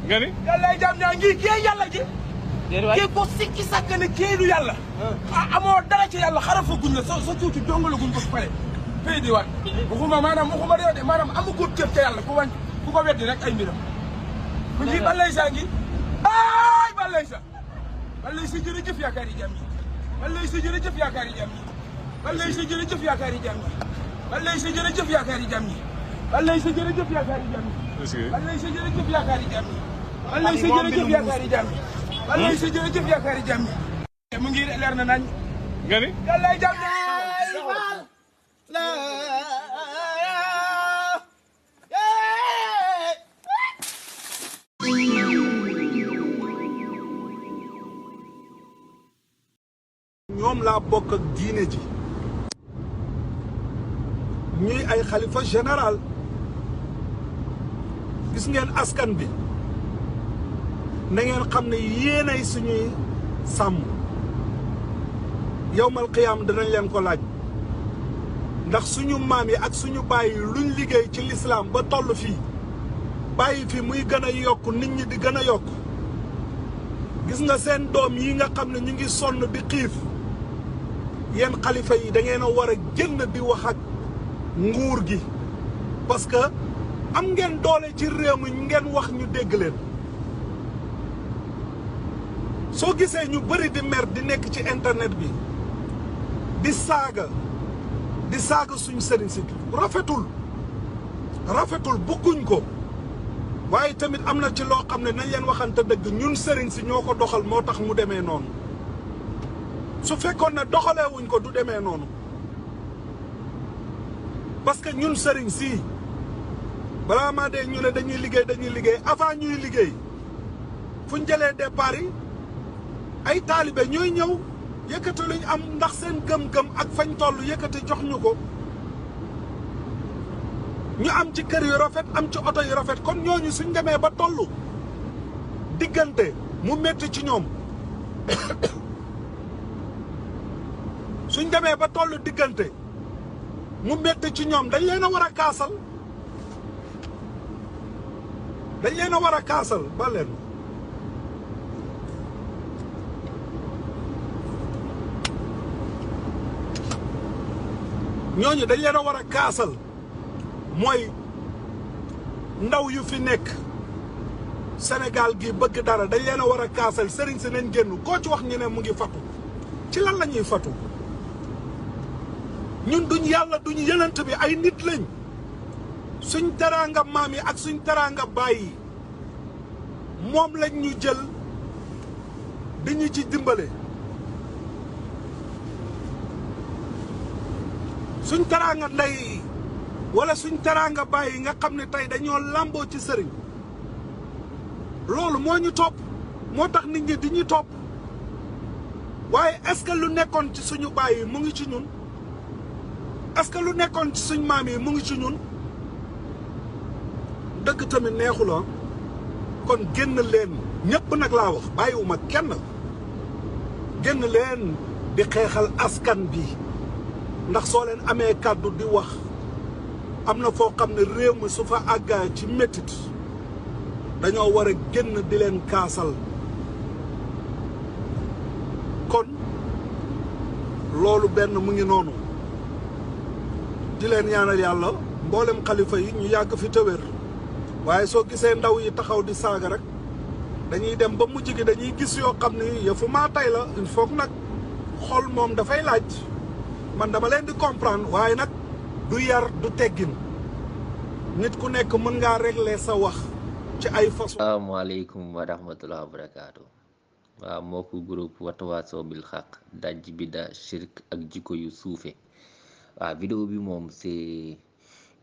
nga ni yàlla jam ñaa ngi kii yàlla ji kii ko sikki sàkk ne kii du yàlla amoo dara ci yàlla xarafa guñ la sa tuuti dongala guñ ko pare pay di waat waxuma de maanaam amugul cër ca yàlla ku ko weddi rek ay mbiram ku ngi balay sa ngi ay balay sa jërëjëf yaakaar yi jam yi balay sa jërëjëf yaakaar yi jam yi balay sa jërëjëf yaakaar yi jam yi balay sa jërëjëf yaakaar yi jam yi balay sa jërëjëf yaakaar yi jam yi balay sa jërëjëf yaakaar yi jam yi balay sa jërëjëf yaakaar yi jam yi balay sa jërëjëf yaakaar yi jam yi mu ngi leer na nañ nga ni yàlla jam ñoom laa bokk ak diine ji ñuy ay xalifa général gis ngeen askan bi na ngeen xam ne yéenay suñuy sàmm yawmal qiyaam danañ leen ko laaj ndax suñu maam yi ak suñu bàyyi luñ liggéey ci lislaam ba toll fii bàyyi fi muy gën a yokk nit ñi di gën a yokk gis nga seen doom yi nga xam ne ñu ngi sonn di xiif yéen xalifa yi da ngeen a war a génn di wax ak nguur gi parce que am ngeen doole ci réew mi ngeen wax ñu dégg leen soo gisee ñu bëri di mer di nekk ci internet bi di saaga suñ sëriñ si rafetul bëgguñ ko waaye tamit am na ci loo xam ne nañ leen waxante dëgg ñun sëriñ si ñoo ko doxal moo tax mu demee noonu su fekkoon ne doxalee wuñ ko du demee noonu parce que ñun sëriñ si balaa maa dee ñu ne dañuy liggéey avant ñuy liggéey fu ñu jëlee départ yi ay taalibe ñooy ñëw yëkkati luñ am ndax seen gëm-gëm ak fañ toll yëkkati jox ñu ko ñu am ci kër yu rafet am ci oto yu rafet kon ñooñu suñ demee ba toll diggante mu métti ci ñoom suñ demee ba toll diggante mu métti ci ñoom dañ leen a war a kaasal ba leen ñooñu dañ leen a war a kaasal mooy ndaw yu fi nekk Sénégal gi bëgg dara dañ leen a war a kaasal sëriñ si nañ génn koo ci wax ñu ne mu ngi fatu ci lan la ñuy fatu ñun duñ yàlla duñ yonent bi ay nit lañ suñ teraanga maam yi ak suñ teraanga baay yi moom lañ ñu jël di ñu ci dimbale suñ teraanga ndey wala suñ teraanga baay yi nga xam ne tey dañoo làmboo ci sëriñ loolu moo ñu topp moo tax nit ñi di ñu topp waaye est-ce que lu nekkoon ci suñu baay yi mu ngi ci ñun est-ce que lu nekkoon ci suñ maam yi mu ngi ci ñun dëgg tamit neexula kon génn leen ñëpp nag laa wax bàyyiwuma kenn génn leen di xeexal askan bi ndax soo leen amee kàddu di wax am na foo xam ne réew mi su fa àggaa ci métit dañoo war a génn di leen kaasal kon loolu benn mu ngi noonu di leen ñaanal yàlla mboolem xalifa yi ñu yàgg fi tëwér waaye soo gisee ndaw yi taxaw di saaga rek dañuy dem ba mujj gi dañuy gis yoo xam ni yëfu maa tay la il faut nag xol moom dafay laaj man dama leen di comprendre waaye nag du yar du teggin nit ku nekk mën ngaa régler sa wax ci ay façon. asalaamaaleykum wa rahmatulah wa barakaatu. waaw moo ko groupe Watawasaw bil Haq dajji bida shirk ak jikko yu suufe waaw vidéo bi moom c'est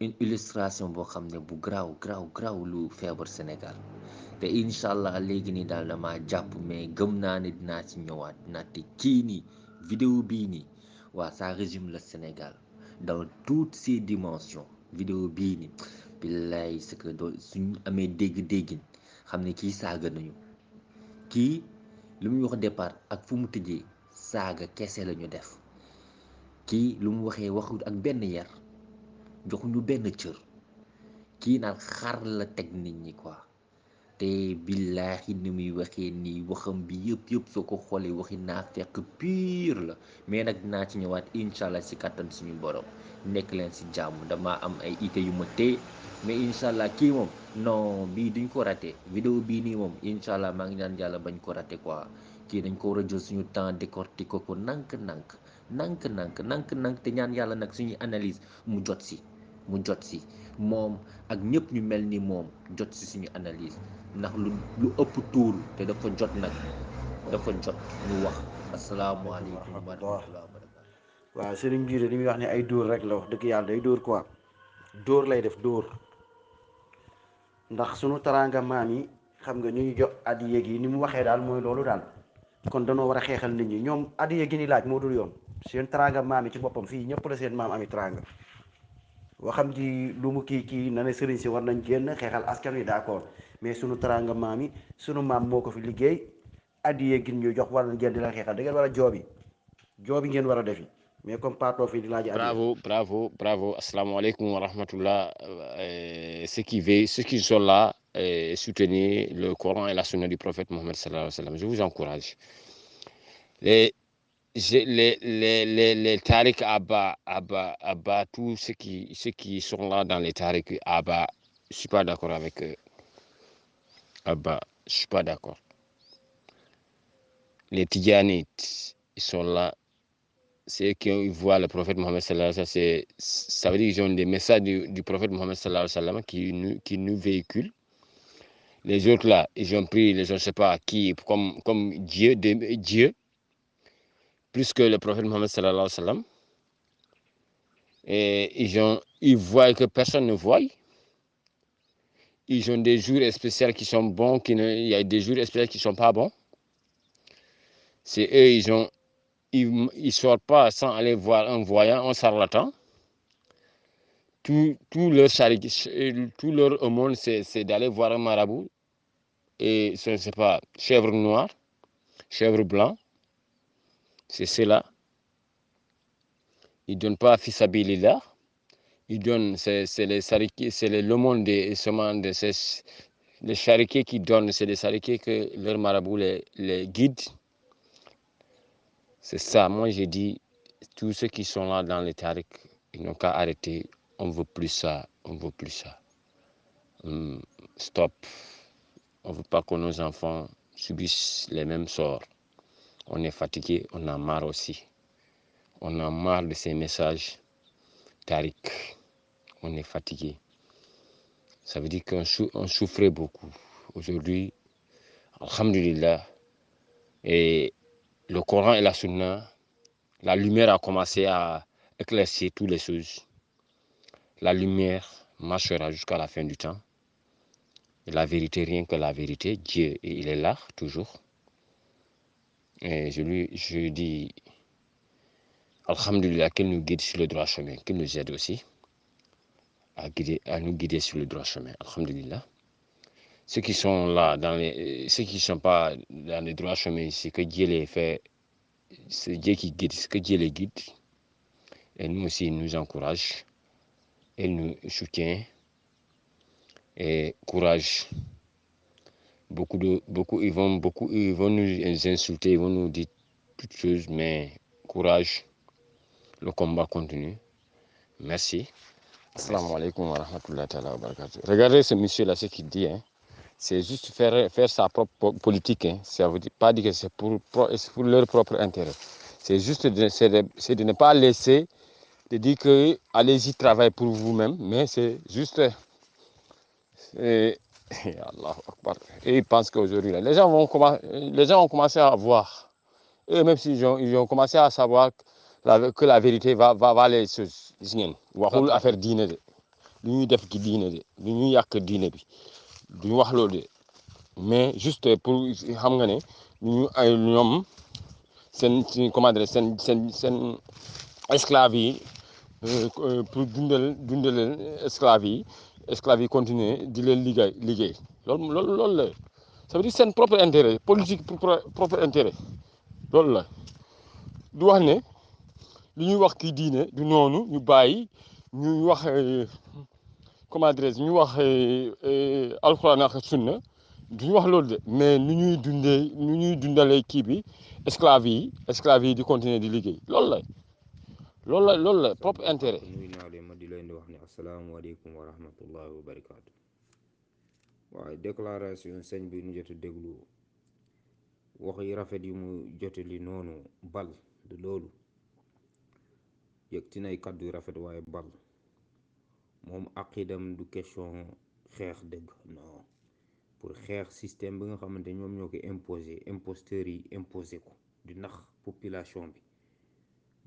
une illustration boo xam ne bu garaaw lu feebar Sénégal te incha allah léegi nii daal dama jàpp mais gëm naa ne dinaa ci ñëwaat ndaxte kii nii vidéo bii nii waaw ça résume le Sénégal dans toutes ses dimensions vidéo bii nii billaay c'est que suñ amee dégg-déggin xam ne kii saaga nañu kii lu muy wax départ ak fu mu tëjee saaga kese la ñu def kii lu mu waxee waxut ak benn yar joxuñu benn cër kii naan xar la teg nit ñi quoi te billaahi ni muy waxee nii waxam bi yëpp soo ko xoolee waxi naa fekk pire la mais nag dinaa ci ñëwaat incha allah si kattan suñu borom nekk leen si jàmm dama am ay ité yu ma téye mais incha allah kii moom non bii duñ ko raté vidéo bii nii moom incha allah maa ngi ñaan yàlla bañ ko raté quoi kii dañ ko war a jël suñu temps décortiquer ko nank te ñaan yàlla nag suñuy analyse mu jot si moom ak ñëpp ñu mel ni moom jot si suñu analyse ndax lu ëpp tuur te dafa jot ñu wax asalaamaaleykum wa rahmatulah. waaw Serigne Djily li muy wax ne ay dóor rek la wax dëgg yàlla day dóor quoi dóor lay def dóor ndax sunu taraanga maam yi xam nga ñu ngi jox addiya gi ni mu waxee daal mooy loolu daal kon danoo war a xeexal nit ñi ñoom addiya gi ni laaj moo dul yoon seen taraanga maam yi ci boppam fii ñëpp la seen maam ami taraanga waxam ji lu mu kii na ne sëriñ si war nañ génn xeexal askan wi d'accord mais sunu taraanga maam yi sunu maam moo ko fi liggéey addiya gi ñu jox war nañ génn di la xeexal da ngeen war a joobi ngeen war a defi mais comme pato fii di laaj bravo asalaamaaleykum wa rahmatullah ceux qui sont là soutenir le Coran et la sunna du prophète Mohammed sallallahu alayhi wa sallam je vous encourage les tariq Abba, tous ceux qui sont là dans les tariq Abba, je suis pas d'accord avec eux. Abba, je suis pas d'accord. Les Tidjanites, ils sont là. C'est eux qui voient le prophète Mohammed sallallahu alayhi wa sallam. Ça veut dire qu'ils ont des messages du prophète Mohammed sallallahu alayhi wa sallam qui nous véhiculent. Les autres là, ils ont pris, je ne sais pas qui, comme Dieu, plus que le prophète Mohammed sallallahu alayhi wa sallam. Et ils voient que personne ne voit. Ils ont des jours spéciaux qui sont bons, il y a des jours spéciaux qui ne sont pas bons. C'est eux, ils ne sortent pas sans aller voir un voyant, un charlatan. Tout leur aumône, c'est d'aller voir un marabout. Et je ne sais pas, chèvre noire, chèvre blanc. C'est cela. Ils ne donnent pas fils abilillah. Ils donnent, c'est l'aumône des les charikés qui donnent, c'est les charikés que leur marabout les guide. C'est ça. Moi, j'ai dit, tous ceux qui sont là dans les tariq, ils n'ont qu'à arrêter. On ne veut plus ça. Stop. On ne veut pas que nos enfants subissent les mêmes sorts. On est fatigué, on a marre aussi. On a marre de ces messages tariq. On est fatigué. Ça veut dire qu'on souffrait beaucoup. Aujourd'hui, alhamdulillah, et le Coran et la Sunna, la lumière a commencé à éclaircir toutes les choses. La lumière marchera jusqu'à la fin du temps. Et la vérité, rien que la vérité, Dieu, il est là, toujours. Et je dis, alhamdulillah, qu'il nous guide sur le droit chemin, qu'il nous aide aussi à nous guider sur le droit chemin, alhamdulillah. Ceux qui sont là, ceux qui ne sont pas dans le droit chemin, c'est que Dieu les fait, c'est Dieu qui guide, c'est que Dieu les guide. Et nous aussi, il nous encourage, il nous soutient et courage. Beaucoup ils vont nous insulter, ils vont nous dire toutes choses, mais courage, le combat continue. Merci. Assalamu alaikum wa rahmatullahi wa barakatuh. Regardez ce monsieur-là, ce qu'il dit. C'est juste faire sa propre politique. Ça ne veut pas dire que c'est pour leur propre intérêt. C'est juste de ne pas laisser, de dire que allez-y, travaillez pour vous-même, mais c'est juste... Allah Akbar. Et ils pensent qu'aujourd'hui, les gens ont commencé à voir. Et même s'ils ont commencé à savoir que la vérité va les choses. Waxul affaire diine de lu ñuy def ci diine de lu ñuy yàq diine bi duñu wax loolu de mais juste pour xam nga ne ñoom seen esclave yi pour dundal esclave yi continuer di leen liggéey loolu la ça veut dire seen propre intérêt politique pour propre intérêt loolu la du wax ne li ñuy wax kii diine du noonu ñu bàyyi ñu wax comment dirais-je ñu wax alxuraan ak sunna duñu wax loolu de mais nu ñuy dundalee kii bi esclave yi di continuer di liggéey loolu la propre intérêt. nuyu naa leen ma di leen di wax ne asalaamaaleykum wa rahmatullahi wa barakaatu. waaye déclaration sëñ bi ñu jot a déglu wax yi rafet yi mu jotali noonu bal de loolu yëg ci nay kàddu yu rafet waaye bal moom aqidam du question xeex dëgg non pour xeex système bi nga xamante ñoom ñoo ko imposé imposteurs yi imposé ko di nax population bi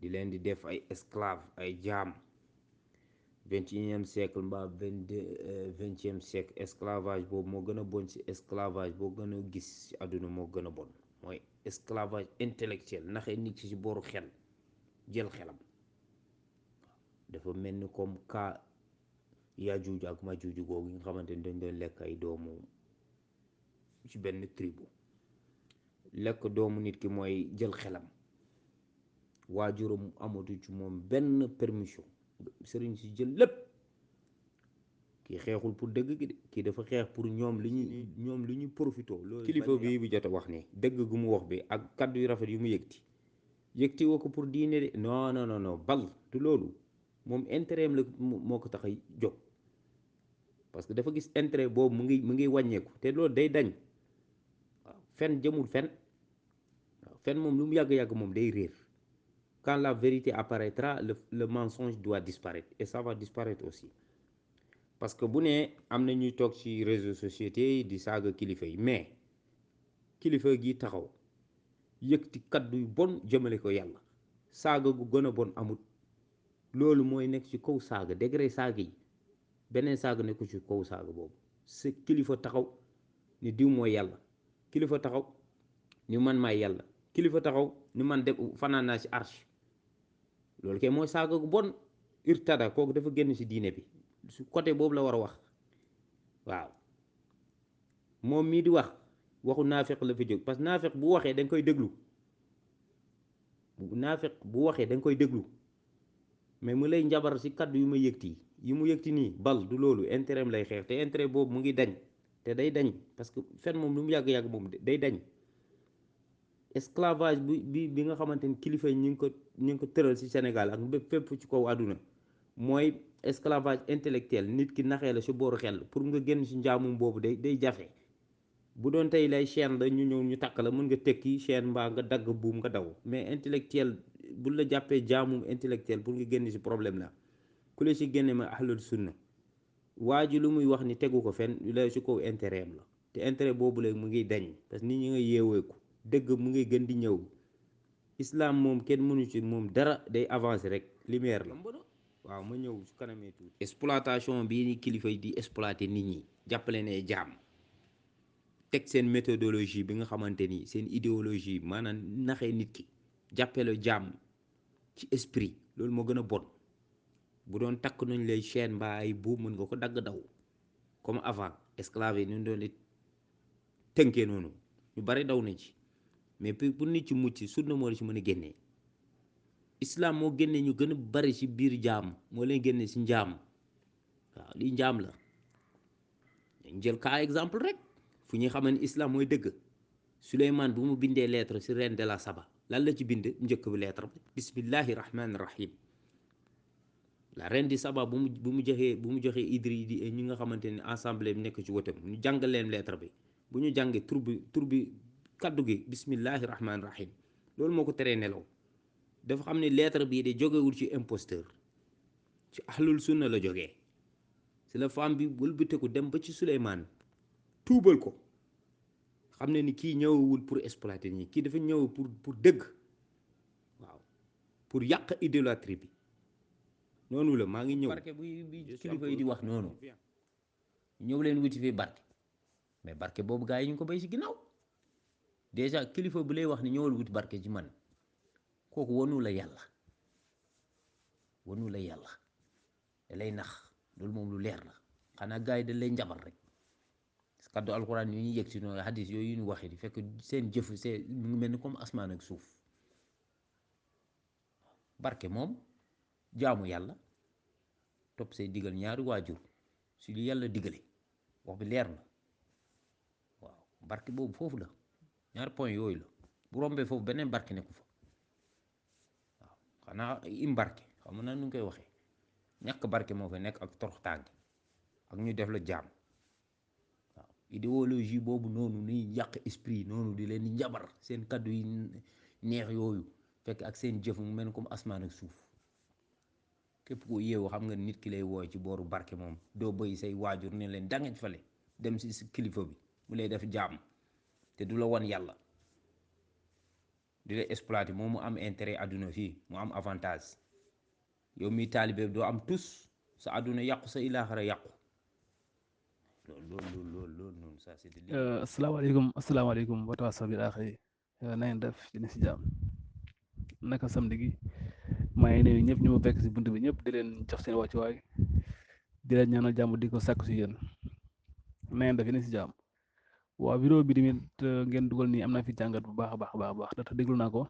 di leen di def ay esclave ay jaam 21e siècle mbaa 20e siècle esclavage boobu moo gën a bon ci esclavage boo gën a gis ci àdduna moo gën a bon mooy esclavage intellectuel naxee nit ci booru xel jël xelam dafa mel ni comme cas Yaajuuj ak Maajuuj googu nga xamante ni dañ doon lekk ay doomu ci benn tribu lekk doomu nit ki mooy jël xelam waajuram amatu ci moom benn permission sëriñ si jël lépp kii xeexul pour dëgg gi de kii dafa xeex pour ñoom li ñuy profité loolu kilifa bi bu jot a wax ni dëgg gu mu wax bi ak kàddu yu rafet yu mu yëgti woo ko pour diine de non bal du loolu moom intérêt am la moo ko tax a jóg parce que dafa gis intérêt boobu mu ngi wàññeeku te loolu day dañ waaw fen jëmul fen waaw fen moom lu mu yàgg-yàgg moom day réer quand la vérité apparaîtra le mensonge doit disparaître et ça va disparaître aussi parce que bu ne am na ñuy toog ci réseaux sociaux yi di saaga kilifa yi mais kilifa gi taxaw yëkkati kaddu yu bon jëmale ko yàlla saaga gu gën a bon amut loolu mooy nekk ci kaw saaga degré saaga yi beneen saaga nekku ci kaw saaga boobu sa kilifa taxaw ni diw mooy yàlla kilifa taxaw ni man maay yàlla kilifa taxaw ni man def fanaan naa ci arche loolu kay mooy saaga gu bon irtada kooku dafa génn ci diine bi su côté boobu la war a wax waaw moom mii di waxu naafeq la fi jóg parce que naafeq bu waxee da nga koy déglu mais mu lay njabar ci kaddu yu ma yëgti yi mu yëgti nii bal du loolu intérêt lay xeex te intérêt boobu mu ngi dañ te day dañ parce que fen moom lu mu yàgg-yàgg moom day dañ esclavage bi nga xamante ni kilifa yi ñu ngi ko tëral ci Sénégal ak fépp ci kaw àdduna mooy esclavage intellectuel nit ki naxee la ci booru xel pour nga génn ci njaamum boobu day jafe bu doon tey lay chaîne la ñu ñëw ñu takk la mën nga tekki chaîne mbaa nga dagg buum nga daw mais intellectuel bu la jàppee jaamum intellectuel pour nga génn ci problème la ku la ci génne ma ahlul sunna waa ji lu muy wax ni tegu ko fenn la ci kaw intérêt am la te intérêt boobu léegi mu ngi dañ parce que nit ñi nga yeeweeku dëgg mu ngi gën di ñëw islam moom kenn mënu ci moom dara day avancer rek lumière la waaw ma ñëw su kanamee tuuti exploitation bii ni kilifa yi di exploiter nit ñi jàppale ne jaam teg seen méthodologie bi nga xamante ni seen idéologie maanaam naxee nit ki jàppale jaam ci esprit loolu moo gën a bon bu doon takk nañ lay chaîne mbaa ay buum mën nga ko dagg daw comme avant esclave yi ñu doon di tënkee noonu ñu bari daw nañ ci mais pour nit ci mucc sunna moo la ci mën a génnee islam moo génnee ñu gën a bari ci biir jaam moo leen génnee ci njaam waaw lii njaam la dañ jël cas exemple rek fu ñuy xamee ne islam mooy dëgg Souleymane bu mu bindee lettre ci reine de la Saba lan la ci bind njëkk bi lettre bi bismillahi rahmani rahim la reine di Saba bu mu joxee Idri di ñi nga xamante ne assemblée bi nekk ci wotam ñu jàngal leen lettre bi bu ñu jàngee tur bi kaddu gi bismillahi rahmani rahim loolu moo ko teree nelaw dafa xam ne lettre bii de jógewul ci imposteur ci ahlul sunna la jógee si la femme bi wëlbateeku dem ba ci Souleymane tuubal ko xam ne ni kii ñëwewul pour exploiter ñi kii dafa ñëw pour dëgg waaw pour yàq idolâtrie bi noonu la maa ngi ñëw barke bi kilifa yi di wax noonu ñëw leen wuti fii barke mais barke boobu gaa yi ñu ko bay si ginnaaw déjà kilifa bu lay wax ni ñëwal wuti barke ci man kooku wanu la yàlla da lay nax loolu moom lu leer la xanaa gaa yi da lay njabar rek kaddu alxuraan yu ñuy yëg si noonu hadis yooyu ñu waxee di fekk seen jëf mu ngi mel ni comme asmaan ak suuf barke moom jaamu yàlla topp say digal ñaari waajur si li yàlla digale wax bi leer na waaw barke boobu foofu la ñaari point yooyu la bu rombee foofu beneen barke nekku fa waaw xanaa im barke xam na nu ñu koy waxee ñàkk barke moo fa nekk ak torox tànk ak ñu def la jaam waaw idéologie boobu noonu ni yàq esprit noonu di leen di njabar seen kaddu yi neex yooyu fekk ak seen jëf mu mel comme asmaan ak suuf képp koo yeewu xam nga nit ki lay wooy ci booru barke moom doo bëy say waajur ne leen dangeen fale dem si kilifa bi mu lay def jaam te du la wan yàlla di lay exploité moom mu am intérêt àdduna fii mu am avantage yow mi taalibe doo am tus sa àdduna yàqu sa ilaaxara yàqu loolu noonu ça c'est asalaamaaleykum wa tawaasaw bil aaxiri na ngeen def dina si jàmm naka samedi gi maa ngi nuyu ñëpp ñu ma fekk si bunt bi ñëpp di leen jox seen wàccuwaay di leen ñaanal jàmm di ko sàkku si yéen na ngeen def dina si jàmm waaw vidéo bi tamit ngeen dugal nii am naa fi jàngat bu baax a baax ndaxte déglu naa ko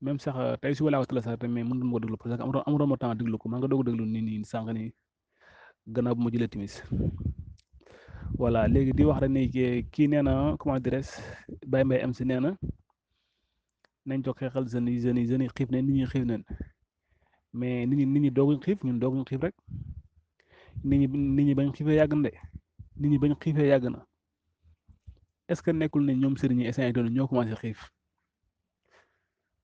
même sax tey suba laa ko téléchargé mais mënut ma ko déglu parce que amutoon ma temps déglu ko maa nga doog a déglu nii sànq nii gannaaw bu ma jëlee timis voilà léegi di wax rek ni kii nee na comment dirais Baye Mbaye MC nee na nañ jox xeexal jeunes yi xiif ne nit ñi xiif nañ mais nit ñi dooguñ xiif ñun dooguñ xiif rek nit ñi bañ xiifee yàgg na de nit ñi bañ xiifee yàgg na est-ce que nekkul ne ñoom sëriñ ñi instant yii ñoo commencé xiif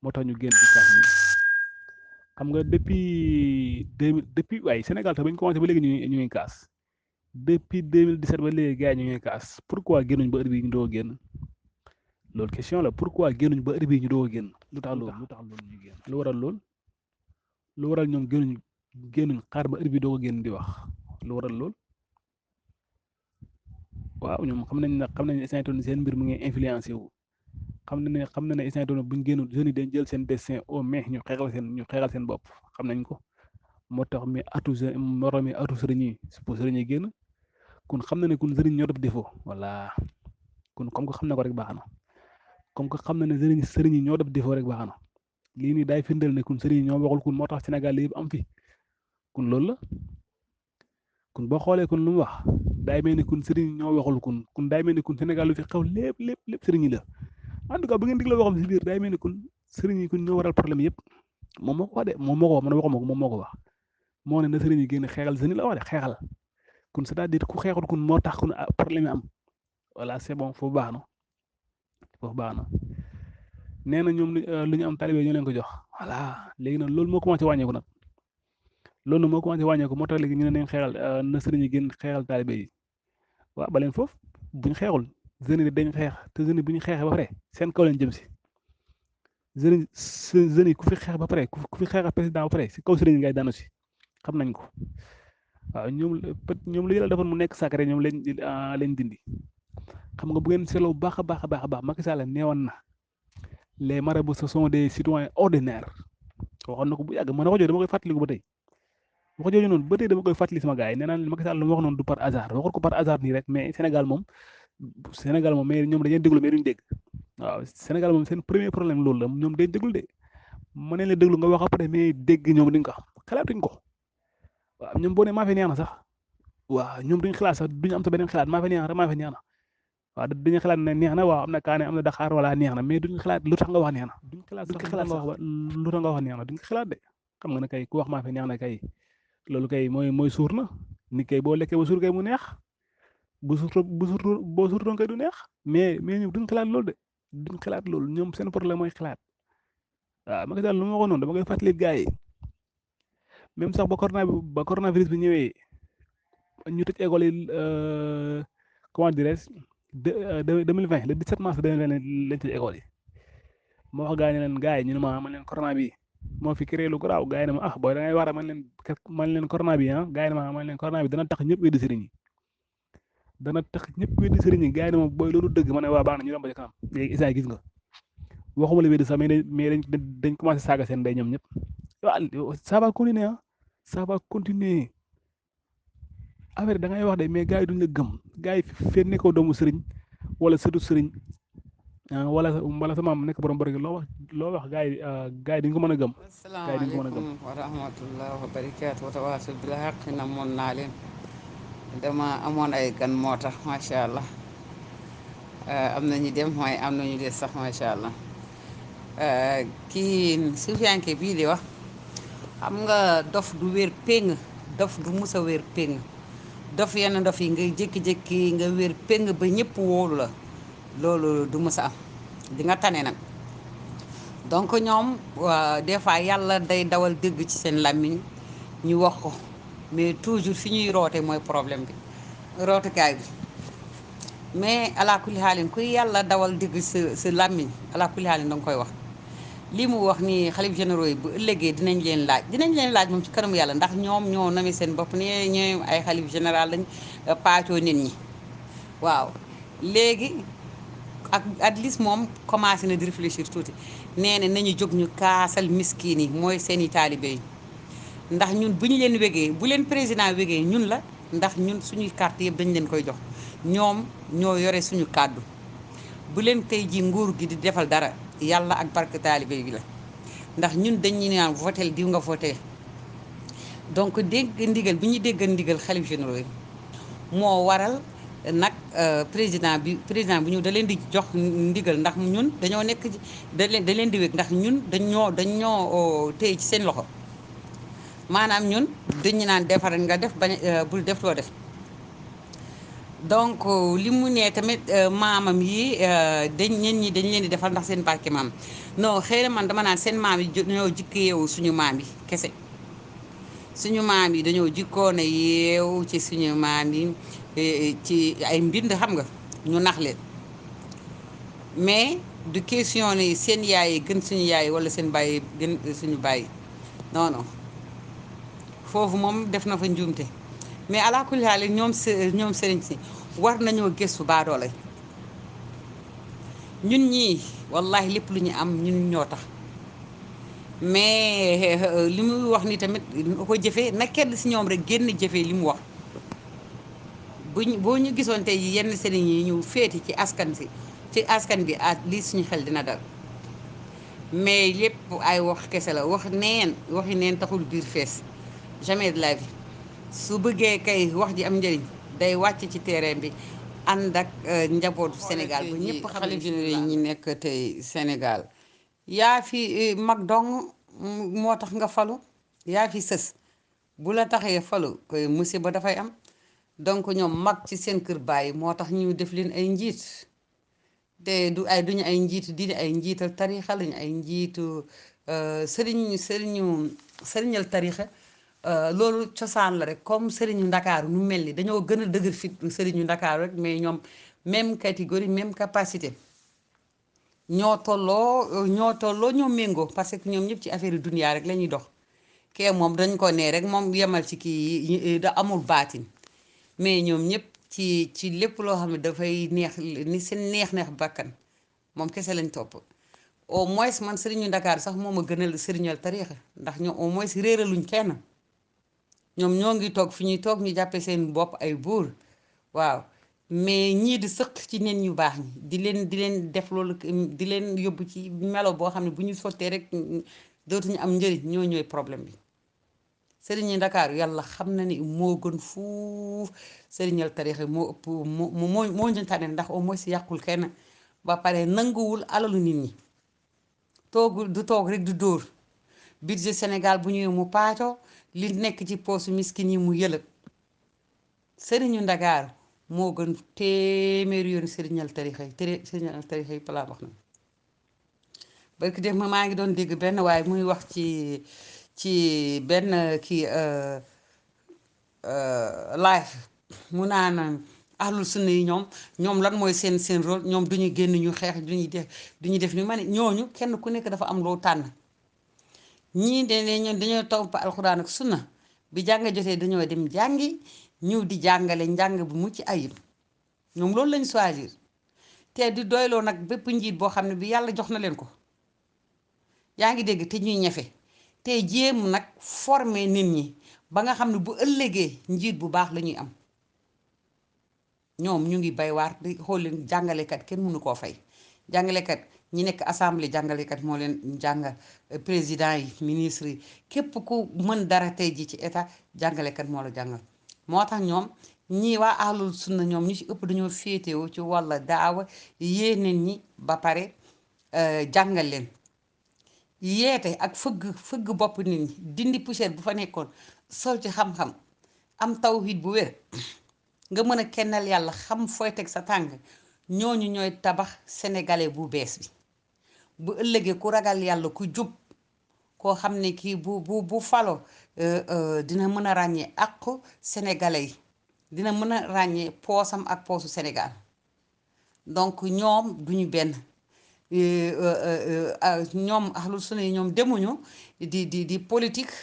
moo tax ñu génn di kaas nii xam nga depuis waaye Sénégal tax bañ commencé ba léegi ñu ngi kaas depuis 2017 ba léegi gars yi ñu ngi kaas pourquoi génnuñ ba heure bii ñu doog a génn loolu question la pourquoi génnuñ ba heure bii ñu doog a génn lu tax loolu ñu génn lu waral ñoom génnuñ xaar ba heure bii doog a génn di wax lu waral lool waaw ñoom xam nañ instant yii seen mbir mu ngi influencé wu xam na ne instant yii buñ génnul jeunes yi dañ jël seen destin au mais ñu xeexal seen bopp xam nañ ko moo tax mi atu sëriñ yi pour sëriñ yi génn kon xam na ne kun sëriñ ñoo def défaut voilà kon comme que xam na ko rek baax na comme que xam na ne sëriñ yi ñoo def défaut rek baax na lii nii daay firndeel ne kun sëriñ yi ñoo waxul kun moo tax Sénégal yëpp am fi kun loolu la kun boo xoolee kun lu mu wax daay mel ni kun sëriñ yi ñoo waxul kun daay mel ni kun Sénégal lu fi xew lépp sëriñ yi la en tout cas bu ngeen digloo waxam si biir daay mel ni kun sëriñ yi kun ñoo waral problème yëpp moom moo ko wax de moom moo ko wax man waxuma ko moom moo ko wax moo ne na sëriñ yi génn xeexal sëriñ la wax de xeexal kun c'est-à-dire ku xeexul kun moo tax kun problème yi am voilà c'est bon foofu baax na nee na ñoom lu ñu am talibé ñoo leen ko jox voilà léegi nag loolu moo commencé wàññeeku moo tax léegi ñu ne nañ xeexal na sëriñ yi génn xeexal talibé yi waaw ba leen foofu buñ xeexul jeunes yi dañ xeex te jeunes yi bu ñu xeexee ba pare seen kaw leen jëm si jeunes yi ku fi xeex ba pare ku fi xeex président ba pare si kaw sëriñ yi ngay daanu si xam nañ ko waaw ñoom lu yàlla defoon mu nekk sacré ñoom leen dindi xam nga bu ngeen seetloo bu baax a baax Macky Sall neewoon na les marabouts ce sont des citoyens ordinaires waxoon na ko bu yàgg man wax jooju dama koy fàttaliku ba tey wax jooju noonu ba tey dama koy fàttali sama gars yi nee naa leen Macky Sall lu mu wax noonu du par hasard waxul ko par hasard nii rek mais Sénégal moom mais ñoom dañuy déglu mais duñ dégg waaw Sénégal moom seen premier problème loolu la ñoom dañ déglu de mën nañ la déglu nga wax après mais dégg ñoom duñ ko xalaatuñ ko waaw ñoom boo nee maa fi neex na sax waaw ñoom duñ xalaat sax duñ am sa beneen xalaat maa fi neex na waaw dañuy xalaat ne neex na waaw am na kaane am na daxaar wala neex na mais duñ xalaat lu tax nga wax neex na duñ xalaat sax lu tax nga wax neex na duñ xalaat de xam nga ne kay ku wax maa fi neex na kay loolu kay mooy suur na nit kay boo lekkee ba suur kay mu neex boo suurtoon kay du neex mais ñoom duñ xalaat loolu de duñ xalaat loolu ñoom seen problème mooy xalaat waaw ma ko daal lu ma waxoon noonu dama koy fàttali gars yi même sax ba coronavirus bi ñëwee ñu tëj école yi comment dirais-je 2020 le 17 mars 2020 lañ tëj école yi moo wax gars yi ne leen gars yi ñu ne ma man leen corona bi moo fi créé lu garaaw gars yi ne ma booy da ngay war a man leen corona bi gars yi ne ma man leen corona bi dana tax ñëpp weddi sëriñ yi gars yi ne ma booy loolu dëgg ma ne waa baax na ñu dem ba ci kanam léegi isa gis nga waxuma la weddi sax mais dañ commencé saaga seen ndey ñoom ñëpp waaw ça va continuer ça va continuer affaire da ngay wax de mais gars yi duñ la gëm gars yi fee nekkoo doomu sëriñ wala sëtu sëriñ wala sa maam nekk borom bërëg loo wax gars yi duñ ko mën a gëm. asalaamaaleykum wa rahmatullah wa barakaatu wa tawaasul bil haqq namoon naa leen dama amoon ay gan moo tax macha allah am na ñu dem waaye am na ñu des sax macha allah. Kii suufiyanke bii di wax xam nga dof du wér péng, dof du mus a wér péng. dof yenn dof yi nga jékki-jékki nga wér péng ba ñëpp wóolu la, loolu du mus a am, di nga tane nag. donc ñoom des fois yàlla day dawal dégg ci seen làmmiñ ñu wax ko, mais toujours fi ñuy roote mooy problème bi, rootukaay bi. mais ala kulli xaalin kuy yàlla dawal dégg sa làmmiñ ala kulli xaalin da nga koy wax. lii mu wax ni xalif généraux yi bu ëllëgee dinañ leen laaj moom ci kanamu yàlla, ndax ñoom ñoo nami seen bopp ne ñooy ay xalif général lañ paacoo nit ñi. waaw léegi ak at least moom commencé na di réfléchir tuuti, nee na nañu jóg ñu kaasal miskin yi mooy seeni taalibe yi, ndax ñun bu ñu leen wégee, bu leen président wégee ñun la, ndax ñun suñuy carte yëpp dañ leen koy jox, ñoom ñoo yore suñu kàddu. bu leen tey ji nguur gi di defal dara yàlla ak barke taalibe bi la, ndax ñun dañu naan votel diw nga voté. donc dégg ndigal bi ñu dégg ndigal xalif généraux yi moo waral nag président bi ñu da leen di jox ndigal, ndax ñun dañoo nekk da leen di wég, ndax ñun dañoo téye ci seen loxo. maanaam ñun dañu naan defar nga def bañ bul def loo def. donc li mu ne tamit maamam yi ñen ñi dañ leen di defal ndax seen barke maam, non xëy na man dama naan seen maam yi dañoo jikko yeewu suñu maam yi kese. suñu maam yi dañoo jikkoon a yeewu ci suñu maam yi ci ay mbind xam nga ñu nax leen, mais du question ni seen yaay yi gën suñu yaay wala seen baay gën suñu baay, non non foofu moom def na fa njuumte. mais ala kulli haal ñoom sëriñ si war nañoo gëstu baadoole. ñun ñii wallahi lépp lu ñu am ñun ñoo tax, mais li muy wax ni tamit ko jëfee na kenn si ñoom rek génn jëfee li mu wax. boo ñu gisoon tey yenn sëriñ yi ñu féeti ci askan bi at lii suñu xel dina dal, mais lépp ay wax kese la, waxi neen taxul biir fees jamais de la vie. su bëggee kay wax ji am njëriñ day wàcc ci terrain bi ànd ak njabootu Sénégal ba ñëpp xam ne ñi nekk tey Sénégal yaa fi mag dong moo tax nga falu, yaa fi sës, bu la taxee falu koy musiba dafay am. donc ñoom mag ci seen kër bàyyi moo tax ñu def leen ay njiit, te duñu ay njiitu diine, ay njiital tarixa lañu, ay njiitu sëriñal tarixa. loolu cosaan la rek, comme sëriñu Ndakaaru nu mel ni dañoo gën a dëgër fit sëriñu Ndakaaru rek, mais ñoom même catégorie même capacité ñoo tolloo ñoo méngoo, parce que ñoom ñëpp ci affaire dunia rek la ñuy dox. kee moom dañ ko nee rek moom yemal ci kii da amul baatin, mais ñoom ñëpp ci lépp loo xam ne dafay neex ni seen neex bakkan moom kese lañ topp. au moins man sëriñu Ndakaaru sax moom a gënal sëriñal tariixa, ndax ñoom au moins réeraluñ kenn. ñoom ñoo ngi toog fi ñuy toog ñu jàppee seen bopp ay buur, waaw, mais ñii di sëq ci nit ñu baax ñi di leen def loolu, di leen yóbbu ci melo boo xam ne bu ñu sottee rek dootuñu am njëriñ, ñooy problème bi. sëriñu Ndakaaru yàlla xam na ni moo gën fuuf sëriñal tariixa, moo ëpp moo ñu tane, ndax au moins yàqul kenn, ba pare nanguwul alalu nit ñi, du toog rek du dóor budget Sénégal bu ñëwee mu paacoo li nekk ci poosu miskin yi mu yëlëb. sëriñu Ndakaaru moo gën téeméeri yoon sëriñal tariixa yi palaa wax na. barki def maa ngi doon dégg benn waaye muy wax ci benn kii live mu naan ahlul sunna yi ñoom lan mooy seen rôle, ñoom duñu génn ñu xeex, duñu def ni ma ne ñooñu kenn ku nekk dafa am loo tànn. ñii dañoo topp alxuraan ak sunna, bi jàng jotee dañoo dem jàngi ñëw di jàngale njàng bu mucc ayib, ñoom loolu lañ choisir, te di doyloo nag bépp njiit boo xam ne bi yàlla jox na leen ko, yaa ngi dégg, te ñuy ñefe te jéem nag former nit ñi ba nga xam ne bu ëllëgee njiit bu baax la ñuy am. ñoom ñu ngi bay waar di xool leen, jàngalekat kenn mënu koo fay. jàngalekat ñi nekk assemblée jàngalekat moo leen jàngal, président yi, ministre yi, képp ku mën dara tey ji ci état jàngalekat moo la jàngal. moo tax ñoom ñii waa ahlul sunna ñoom ñi ci ëpp dañoo féetewoo ci walla daawa yee nit ñi ba pare jàngal leen yeete ak fëgg bopp nit ñi dindi poussière bu fa nekkoon sol ci xam-xam am tawhid bu wér nga mën a kennal yàlla xam fooy teg sa tànk ñooñu ñooy tabax sénégalais bu bees bi bu ëllëgee ku ragal yàlla ku jub koo xam ne kii bu falo dina mën a ràññee àqu sénégalais yi dina mën a ràññee poosam ak poosu Sénégal donc ñoom duñu benn ñoom ahlul sunna yi ñoom demuñu di politique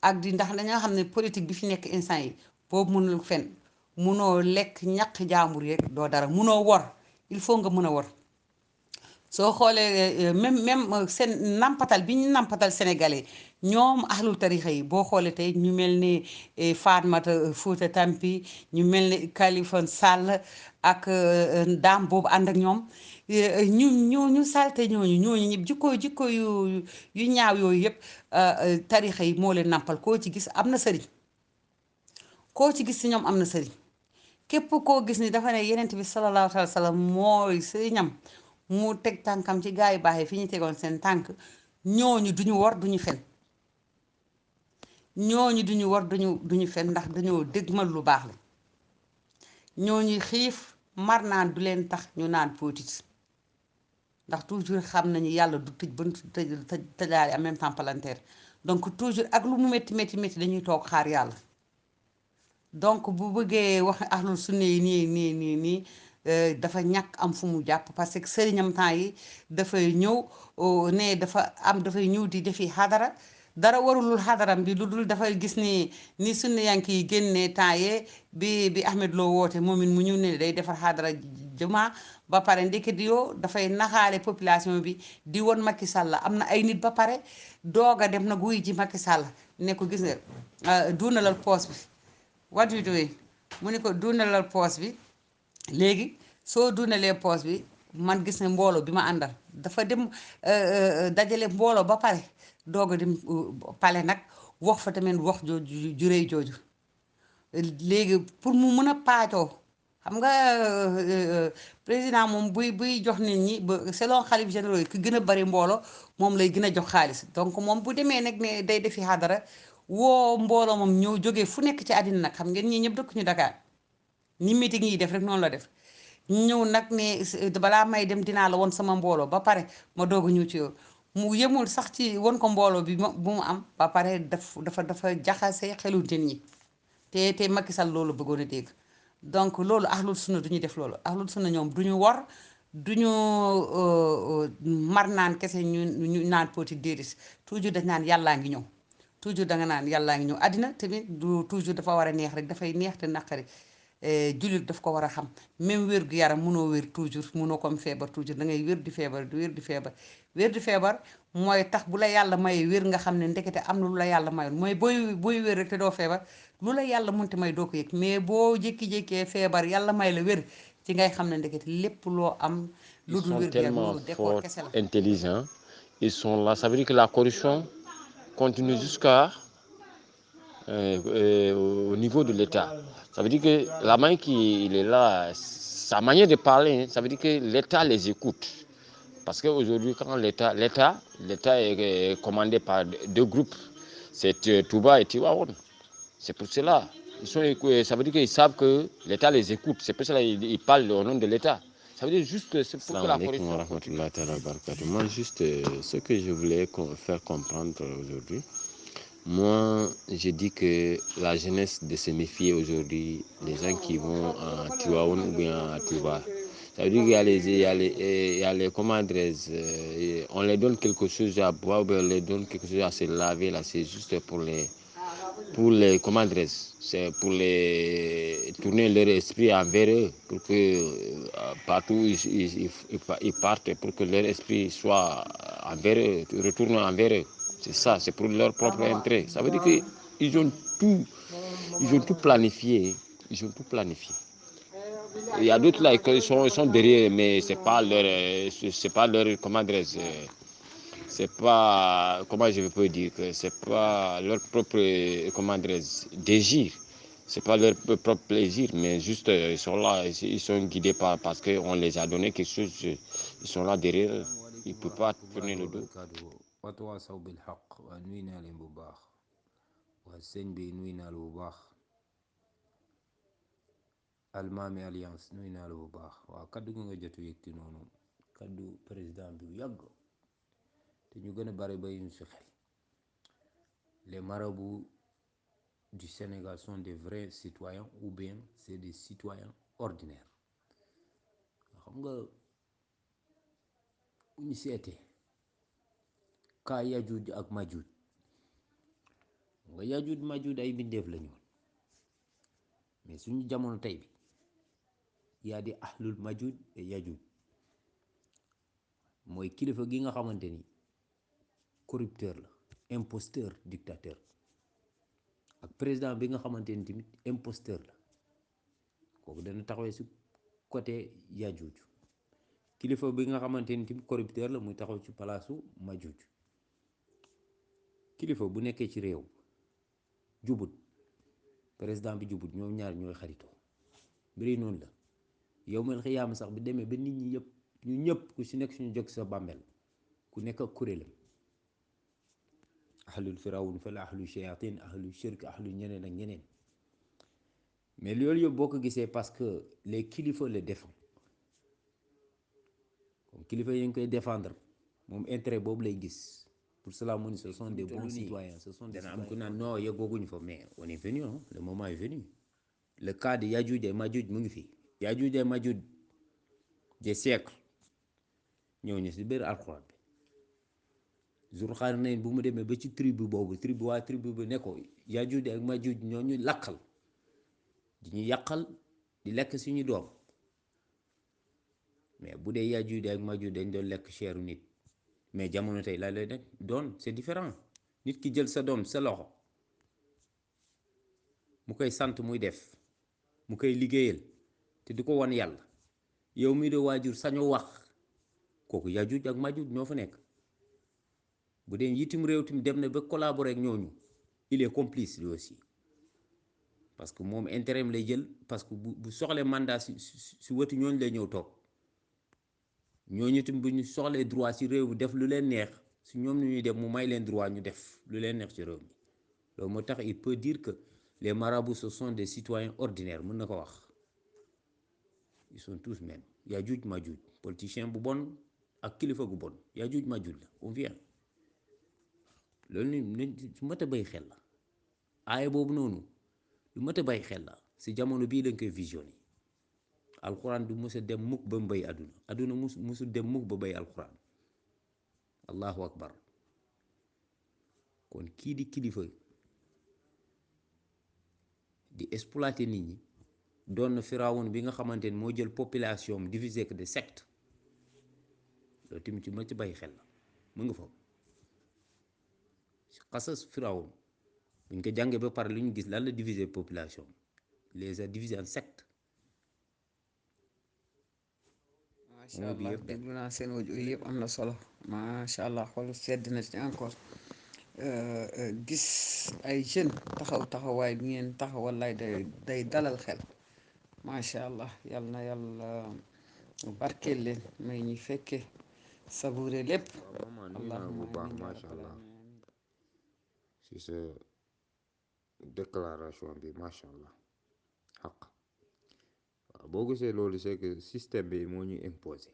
ak di ndax dañoo xam ne politique bi fi nekk instant yi boobu mënul fen munoo lekk ñaq jaambur yeeg doo dara munoo wor il faut nga mën a wor soo xoolee même seen nampatal bi ñu nampatal sénégalais ñoom ahlul tarixa yi boo xoolee tey ñu mel ni Fatmata Fouta Tampi ñu mel ni Khalifa Sall ak daam boobu ànd ak ñoom ñu salte ñooñu ñëpp jikko yu ñaaw yooyu yëpp tarixa yi moo leen nampal koo ci gis am na sëriñ koo ci gis si ñoom am na sëriñ képp koo gis ni dafa ne yenent bi sallallahu alayhi wa sallam mooy sëriñam mu teg tànkam ci gaa yi baax yi fi ñu tegoon seen tànk ñooñu duñu wor duñu fen ñooñu duñu wor duñu fen ndax dañoo dégmal lu baax la ñooñu xiif mar naan du leen tax ñu naan póotit ndax toujours xam nañu yàlla du tëj ba tëjaale en même temps palanteer donc toujours ak lu mu métti dañuy toog xaar yàlla donc bu bëggee wax ahlul sunna yi nii dafa ñàkk am fu mu jàpp parce que sëriñam temps yi dafay ñëw ne dafay ñëw di defi xadara dara warulul xadaram bi lu dul dafay gis ni sunna yank yi génne temps yee bi Ahmed Lo woote moom it mu ñëw ne day defar xadara juma ba pare ndeket yoo dafay naxaale population bi di won Macky Sall am na ay nit ba pare doog a dem na guy ji Macky Sall ne ko gis nga duunalal poos bi what you doing mu ne ko duunalal poos bi léegi soo duunalee poos bi man gis ne mbooloo bi ma àndal dafa dem dajale mbooloo ba pare doog a dem pale nag wax fa tamit wax jooju juréy jooju léegi pour mu mën a paacoo xam nga président moom buy jox nit ñi ba selon xalif généraux yi ki gën a bari mbooloo moom lay gën a jox xaalis donc moom bu demee nag ne day defi xadara woo mbooloo moom ñëw jógee fu nekk ci àddina nag xam ngeen ñii ñëpp dëkk ñu Dakar ni meeting yi def rek noonu la def ñëw nag ne balaa may dem dinaa la woon sama mbooloo ba pare ma doog a ñëw ci yow mu yemul sax ci won ko mbooloo bi bu mu am ba pare dafa jaxase xelu nit ñi te Macky Sall loolu bëggoon a dégg donc loolu ahlul sunna du ñu def loolu ahlul sunna ñoom du ñu wor du ñu mar naan kese ñu naan pooti déedéet toujours dañ naan yàllaa ngi ñëw toujours danga naan yàllaa ngi ñëw àddina tamit du toujours dafa war a neex rek dafay neex te naqari jullit daf ko war a xam même wér gu yaram mënoo wér toujours mënoo comme feebar toujours da ngay wér di feebar wér di feebar mooy tax bu la yàlla may wér nga xam ne ndekete am na lu la yàlla mayoon mooy booy wér rek te doo feebar lu la yàlla mënti may doo ko yëg mais boo jékki-jékkee feebar yàlla may la wér ci ngay xam ne ndekete lépp loo am lu Ils dul sont wér gu yaram tellement loolu décor forts, kese la intelligents, ils sont là. Ça veut dire que la corruption continue jusqu'à au niveau de l'État. Ça veut dire que la main qui il est là, sa manière de parler, ça veut dire que l'État les écoute. Parce qu'aujourd'hui, quand l'État est commandé par deux groupes, c'est Touba et Tivaouane. C'est pour cela. Ça veut dire qu'ils savent que l'État les écoute. C'est pour cela qu'ils parlent au nom de l'État. Ça veut dire juste que c'est pour que la corruption... Moi, juste ce que je voulais faire comprendre aujourd'hui, moi, je dis que la jeunesse de se méfier aujourd'hui, les gens qui vont à Tivaouane ou bien à Touba. Ça veut dire qu'il y a les comment on les donne quelque chose à boire, ou bien on les donne quelque chose à se laver, là, c'est juste pour les comment c'est pour les tourner leur esprit envers eux, pour que partout ils partent, pour que leur esprit soit envers eux, retourne envers eux. C'est ça, c'est pour leur propre intérêt. Ça veut dire qu'ils ont tout planifié. Ils ont tout planifié. Il y a d'autres là qui sont derrière, mais c'est pas leur comment c'est pas comment je peux dire que c'est pas leur propre comment désir. C'est pas leur propre plaisir, mais juste ils sont là, ils sont guidés parce qu'on les a donné quelque chose, ils sont là derrière, ils ne peuvent pas tourner le dos. watawaasaw bil xaq waa nuy naa leen bu baax waa sëñ bi nuy naa la bu baax Almaami Alliance nuy naa la bu baax waaw kaddu gi nga jotu yëgti noonu kaddu président bi yàgg te ñu gën a bari bayuñ si xel. Les marabouts du Sénégal sont des vrais citoyens ou bien c'est des citoyens ordinaires xam nga bu ñu seetee kaa Yajuuj ak Majuuj nga Yajuuj Majuuj ay bindeef lañu woon mais suñu jamono tey bi yaa di ahlul Majuuj et Yajuuj mooy kilifa gi nga xamante ni corrupteur la imposteur dictateur ak président bi nga xamante ni tamit imposteur la kooku dana taxawee si côté Yajuuj kilifa bi nga xamante ni tamit corrupteur la muy taxaw ci palaasu Majuuj kilifa bu nekkee ci réew jubut président bi jubut ñoom ñaar ñooy xaritoo mbiri noonu la yow mel xiyaam sax bi demee ba nit ñi yëpp ñu ñëpp ku si nekk suñu jóg sa bàmmeel ku nekk ak kuréelam ahlul firawun fala ahlul shayatin ahlul shirk ahlul ñeneen ak ñeneen mais loolu yëpp boo ko gisee parce que les kilifa le défend comme kilifa yi ngi koy défendre moom intérêt boobu lay gis pour cela mu ni ce sont des bons citoyens ce sont des dana am ku naan non yeggooguñu fa mais on est venu hein le moment est venu le cas de Yajuuj et Majuuj mu ngi fi Yajuuj et Majuuj des siècles ñëw ñu si biir alxuraan bi Zulxarnayn bu mu demee ba ci tribu boobu waa tribu bi ne ko Yajuuj ak Majuuj ñoo ñu lakkal di ñu yàqal di lekk suñu doom mais bu dee Yajuuj ak Majuuj dañ doon lekk cheru nit mais jamono tey la lay nekk doon c'est différent nit ki jël sa doom sa loxo mu koy sant muy def mu koy liggéeyal te du ko wan yàlla yow mii de waajur sañoo wax kooku Yajuuj ak Majuuj ñoo fa nekk bu dee yitim réew tamit dem na ba collaborer ak ñooñu il est complice lui aussi parce que moom intérêt am lay jël parce que bu soxlee mandat si wetu ñooñu lay ñëw toog ñooñu tamit bu ñu soxlee droit si réew mi def lu leen neex si ñoom ñu ñuy def mu may leen droit ñu def lu leen neex ci réew mi loolu moo tax il peut dire que les marabouts ce sont des citoyens ordinaires mën na ko wax ils sont tous mêmes Yajuuj Majuuj politicien bu bon ak kilifa gu bon Yajuuj Majuuj la on vient loolu ni su mat a bay xel la aaya boobu noonu lu mat a bay xel la si jamono bii lañ koy visionné alxuraan du mës a dem mukk ba mu bay àdduna musul dem mukk ba bay alxuraan allahu akbar kon kii di kilifa di exploiter nit ñi doon na firawun bi nga xamante ni moo jël population divisé que de sectes loolu tamit ci mat a bay xel la mu nga fa xasas firawun buñ ko jàngee ba pare lu ñu gis lan la diviser population les a divisés en sectes macha allah déglu naa seen audio yëpp am na solo macha allah xool sedd na ci encore gis ay jeunes taxawaay bi ngeen taxaw wallaay day dalal xel macha allah yal na yàlla barkeel leen may ñi fekke savouré lépp waaw maman nuyu naa bu baax macha allah si sa déclaration bi macha allah xaq waaw boo gisee loolu c'est que système bi moo ñu imposé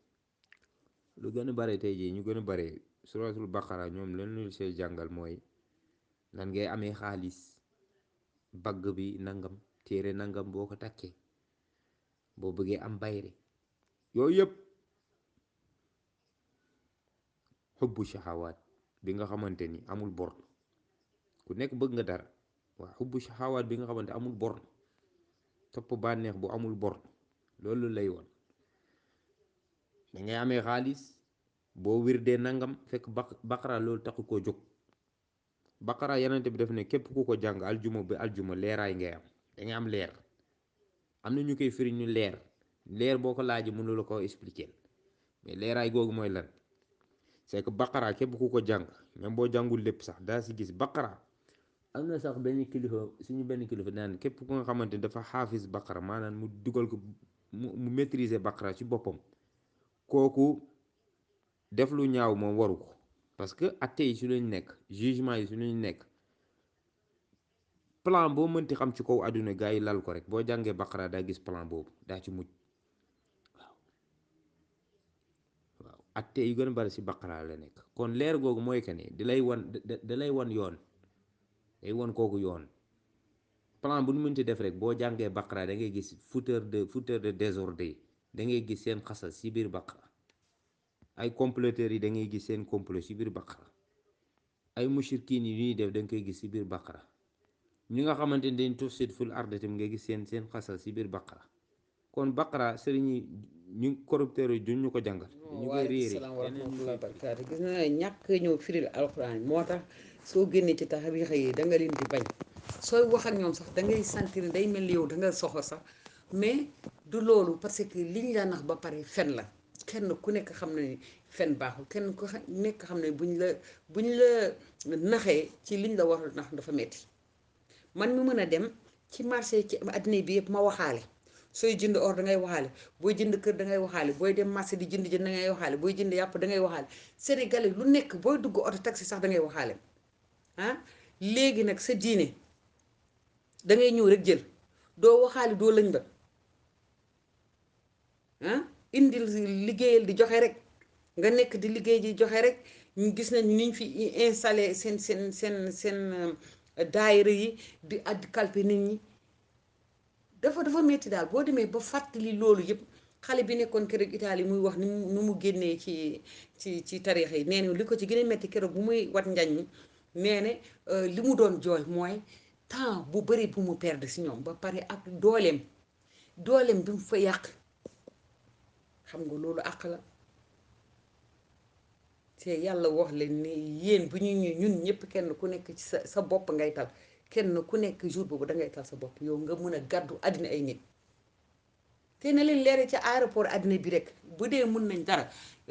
lu gën a bare tey jii ñu gën a bare suratul baqara ñoom leen lu see jàngal mooy nan ngay amee xaalis bagg bi nangam téere nangam boo ko takkee boo bëggee am bayre yooyu yëpp xubbu shahawaat bi nga xamante ni amul bor ku nekk bëgg nga dara waaw xubbu shahawaat bi nga xamante amul bor topp bànneex bu amul bor loolu lay woon da ngay amee xaalis boo wirdee nangam fekk baqara loolu taxu koo jóg baqara yenente bi def ne képp ku ko jàng aljuma bi aljuma leeraay ngay am da ngay am leer am na ñu koy firi ñu leer boo ko laajee mënu la ko expliquer mais leeraay googu mooy lan c'est que baqara képp ku ko jàng même boo jàngul lépp sax daa si gis baqara am na sax benn kilifa suñu benn kilifa naan képp ku nga xamante dafa xaafis baqara maanaam mu dugal ko mu maîtriser baqara ci boppam kooku def lu ñaaw moom waru ko parce que atte yi su lañ nekk jugement yi su lañ nekk plan boo mënti xam ci kaw àdduna gars yi lal ko rek boo jàngee baqara daa gis plan boobu daa ci mujj waaw atte yu gën a bari ci baqara la nekk kon leer googu mooy que ne da lay wan yoon day wan kooku yoon plan bu nu mënti def rek boo jàngee baqara da ngay gis fauteur de désordre yi da ngay gis seen xasas ci biir baqara ay comploteurs yi da ngay gis seen complot ci biir baqara ay mushrikiin yi ñuy def da nga koy gis ci biir baqara ñi nga xamante ni dañ tufsid fil ardi tam nga gis seen xasas ci biir baqara kon baqara sëriñ yi ñu corrupteurs yi duñ ñu ko jàngal ñu koy réere salaam wa rahmatulah barakaatu gis na ñàkk ñëw firil alxuraan moo tax soo génnee ci tariixa yi da nga leen di bañ sooy wax ak ñoom sax da ngay sentir day mel ni yow da nga soxla sax mais du loolu parce que liñ la nax ba pare fen la kenn ku nekk xam na ni fen baaxul kenn ku nekk xam ne buñ la naxee ci liñ la war a nax dafa metti man mi mën a dem ci marché ci addina bi yëpp ma waxaale sooy jënd or dangay waxaale booy jënd kër dangay waxaale booy dem marché di jënd dangay waxaale booy jënd yàpp dangay waxaale sénégalais lu nekk booy dugg oto taxi sax dangay waxaale ah léegi nag sa diine dangay ñëw rek jël doo waxaale doo lañ ba ah indil liggéeyal di joxe rek nga nekk di liggéey di joxe rek ñu gis nañ ni ñu fi installé seen daayira yi di addi kalpe nit ñi dafa metti daal boo demee ba fàttali loolu yëpp xale bi nekkoon keroog Italie muy wax ni mu génnee ci tariix yi nee na li ko ci gën a metti keroog bu muy wat njañ mi nee na li mu doon jooy mooy temps bu bari bu mu perdre si ñoom ba pare ak dooleem bi mu fa yàq xam nga loolu àq la te yàlla wax leen ni yéen bu ñun ñëpp kenn ku nekk ci sa bopp ngay tal kenn ku nekk jour boobu dangay tal sa bopp yow nga mën a gàddu àddina ay nit te na leen leere ci aéroport àddina bi rek bu dee mën nañ dara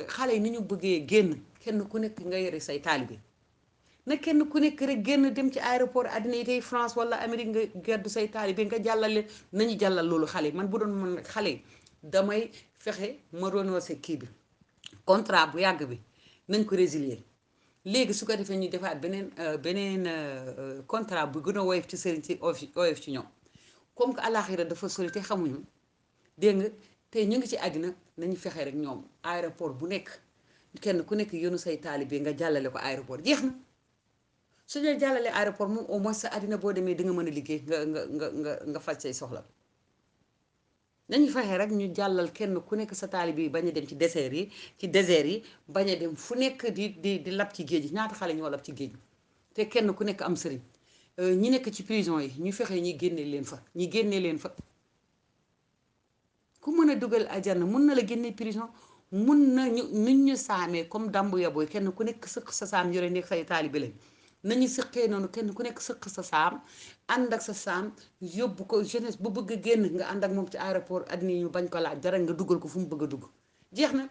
xale yi ni ñu bëggee génn kenn ku nekk nga yore say taalibe na kenn ku nekk rek génn dem ci aéroport àddina yi tey France wala Amérique nga gàddu say taalibe nga jàllale nañu jàllal loolu xale yi man bu doon mën xale yi damay fexe ma renoncé kii bi contrat bu yàgg bi nañ ko résilier léegi su ko defee ñu defaat beneen contrat bu gën a woyof ci sëriñ si oyof ci ñoom comme que àllaaxira dafa sori te xamuñu dégg nga te ñu ngi ci àddina nañu fexe rek ñoom aéroport bu nekk kenn ku nekk yónnu say taalibe nga jàllale ko aéroport jeex na su ñu jàllalee aéroport moom au moins sa àddina boo demee di nga mën a liggéey nga faj say soxla nañu fexe rek ñu jàllal kenn ku nekk sa taalibe yi bañ a dem ci désert yi bañ a dem fu nekk di lab ci géej gi ñaata xale ñoo lab ci géej gi te kenn ku nekk am sëriñ ñi nekk ci prison yi ñu fexe ñi génnee leen fa ku mën a dugal àjjana mun na la génne prison mun na ñu saamee comme dambu yaboy kenn ku nekk sëq sa saam yore nekk say taalibe leen nañu sëqee noonu kenn ku nekk sëq sa saam ànd ak sa saam yóbbu ko jeunesse bu bëgg a génn nga ànd ak moom ci aéroport àddina ñu bañ ko laaj dara nga dugal ko fu mu bëgg a dugg jeex na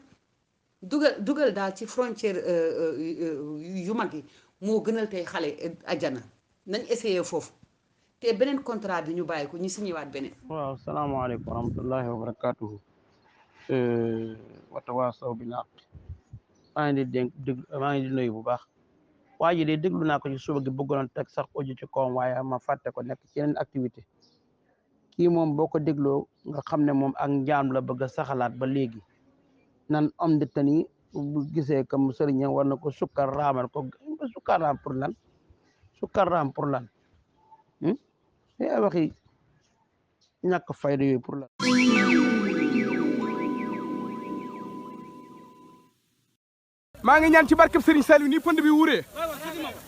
dugal daal ci frontière yu mag yi moo gënal tey xale àjjana nañ essayé foofu te beneen contrat bi ñu bàyyi ko ñu signé waat beneen. waaw salaamaaleykum wa rahmatullahi wa barakatuhu watawaasaw bil haqq maa ngi di nuyu bu baax waa ji de déglu naa ko ci suba gi bëggoon teg sax audio ci kawam waaye ma fàtte ko nekk ci yeneen activité kii moom boo ko dégloo nga xam ne moom ak njaam la bëgg a saxalaat ba léegi nan am de tani bu gisee comme sëriñam war na ko sukkar raamal ko sukkar raam pour lan waxi ñàkk fayda yooyu pour lan maa ngi ñaan ci barkeb Serigne Saliou nii pënd bi wuree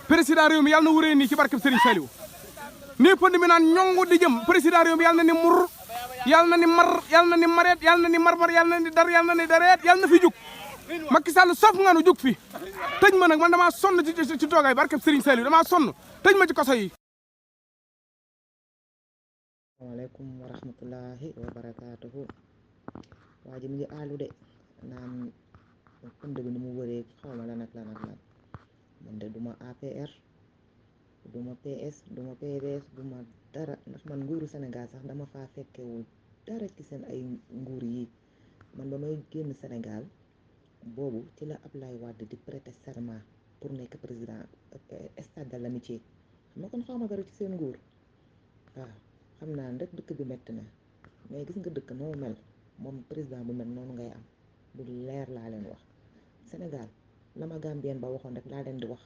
président réew mi yàlla na wuree nii ci barkeb Serigne Saliou nii pënd bi naan ñongu di jëm président réew mi yàlla na ni mur yàlla na ni mar yàlla na ni mareet yàlla na ni marmar yàlla na ni dar yàlla na ni dareet yàlla na fi jug Macky Sall sof nga nu jug fi tëj ma nag man damaa sonn ci toogaay barkeb Serigne Saliou damaa sonn tëj ma ci kaso yi. waaleykum wa rahmatullahi wa barakaatuhu waa ji mi ngi aalu de naan pënd bi ni mu wëree xawma lan ak lan man de duma APR duma PS duma PDS duma dara ndax man nguuru Sénégal sax dama faa fekkewul dara ci seen ay nguur yi man ba may génn Sénégal boobu ci la Ablaye Wade di prêter serment pour nekk président stade de l'amitié xam nga kon xawma dara ci seen nguur waaw xam naa rek dëkk bi metti na mais gis nga dëkk noo mel moom président bu mel noonu ngay am lu leer laa leen wax Sénégal la ma Gambien ba waxoon rek laa leen di wax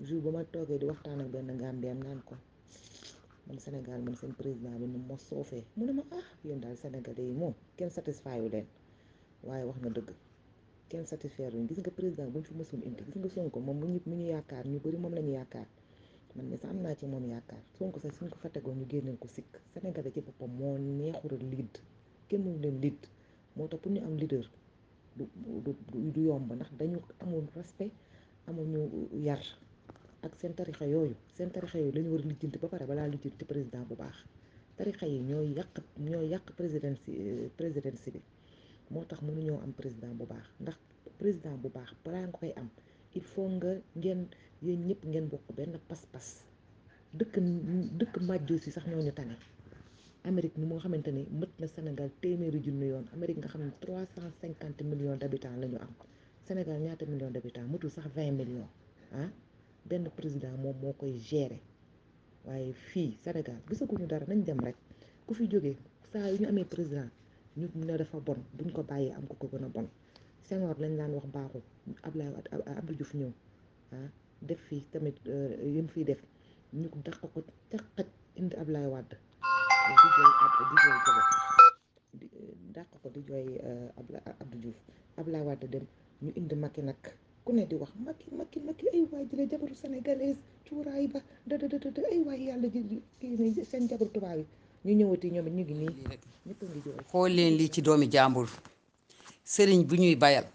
jour ba ma toogee di waxtaan ak benn Gambien naan ko man Sénégal man seen président bi nu ma soofee mu ne ma yéen daal Sénégalais yi moom kenn satisfait wu leen waaye wax na dëgg kenn satisfaire wuñ gis nga président buñ fi mësul indi gis nga Sonko moom mu ñu yaakaar ñu bëri moom la ñu yaakaar man ne sax am naa ci moom yaakaar Sonko sax suñ ko fa tegoon ñu génneel ko sikk Sénégalais ci boppam moo neexura lead kenn mënu leen lead moo tax pour ñu am leader du yomb ndax dañu amul respect amuñu yar ak seen tarixa yooyu la ñu war a lijjanti ba pare balaa lijjanti président bu baax tarixa yi ñooy yàq présidence bi moo tax mënuñoo am président bu baax ndax président bu baax balaa nga koy am il faut nga yéen ñëpp ngeen bokk benn pas-pas dëkk màjjoo si sax ñoo ñu tane Amérique ni moo xamante ni mët na Sénégal téeméeri junni yoon Amérique nga xam ne 350 millions d'habitants la ñu am Sénégal ñaata millions d'habitants mëtul sax 20 millions benn président moom moo koy gérer waaye fii Sénégal gisaguñu dara nañ dem rek ku fi jógee saa yu ñu amee président ñu ne dafa bon buñ ko bàyyee am ko gën a bon Senghor lañ daan wax baaxul Abdoulaye Abdou Diouf ñëw def fii tamit yëm fiy def ñu ko dàq ko caqat indi Abdoulaye Wade dàq ko di jooy Abdou Diouf Abdoulaye Wade dem ñu indi Macky nag ku ne di wax Macky ay waay jële jabaru sénégalaise cuuraay ba da ay waay yàlla ji kii seen jabaru tubaab yi ñu ñëwati ñoom ñu ngi nii ñëpp a ngi jooy xool leen lii ci doomi jàmbur sëriñ bu ñuy bayal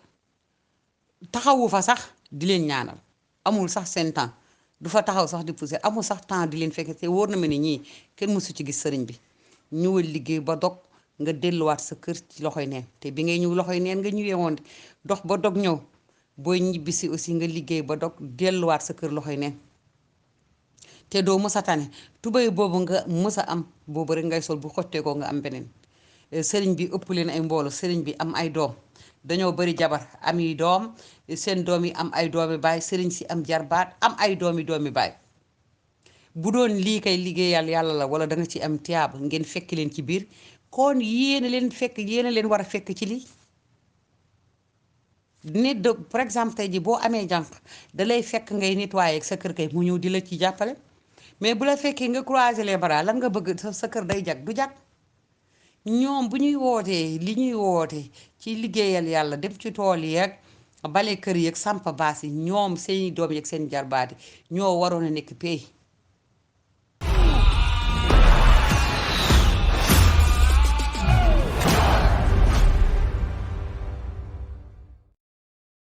taxawu fa sax di leen ñaanal amul sax seen temps du fa taxaw sax di pousser amul sax temps di leen fekk te wóor na ma ne ñii kenn mësu ci gis sëriñ bi ñëwal liggéey ba dog nga delluwaat sa kër ci loxoy neen te bi ngay ñëw loxoy neen nga ñëwee woon dox ba dog ñëw booy ñibbisi aussi nga liggéey ba dog delluwaat sa kër loxoy neen te doo mës a tane tubéy boobu nga mës a am boobu rek ngay sol bu xotteekoo nga am beneen sëriñ bi ëpp leen ay mbooloo sëriñ bi am ay doom dañoo bari jabar am yi doom seen doom yi am ay doomi baay sëriñ si am jarbaat am ay doomi baay bu doon lii kay liggéeyal yàlla la wala da nga ci am tiyaaba ngeen fekk leen ci biir kon yéena leen war a fekk ci lii nit de par exemple tey ji boo amee jànq dalay fekk ngay nettoyer ak sa kër kay mu ñëw di la ci jàppale mais bu la fekkee nga croiser les bras lan nga bëgg sa kër day jag du jag ñoom bu ñuy wootee li ñuy woote ci liggéeyal yàlla dem ci tool yi ak bale kër yi ak samp baas yi ñoom seeni doom yi ak seen jarbaati ñoo waroon a nekk pay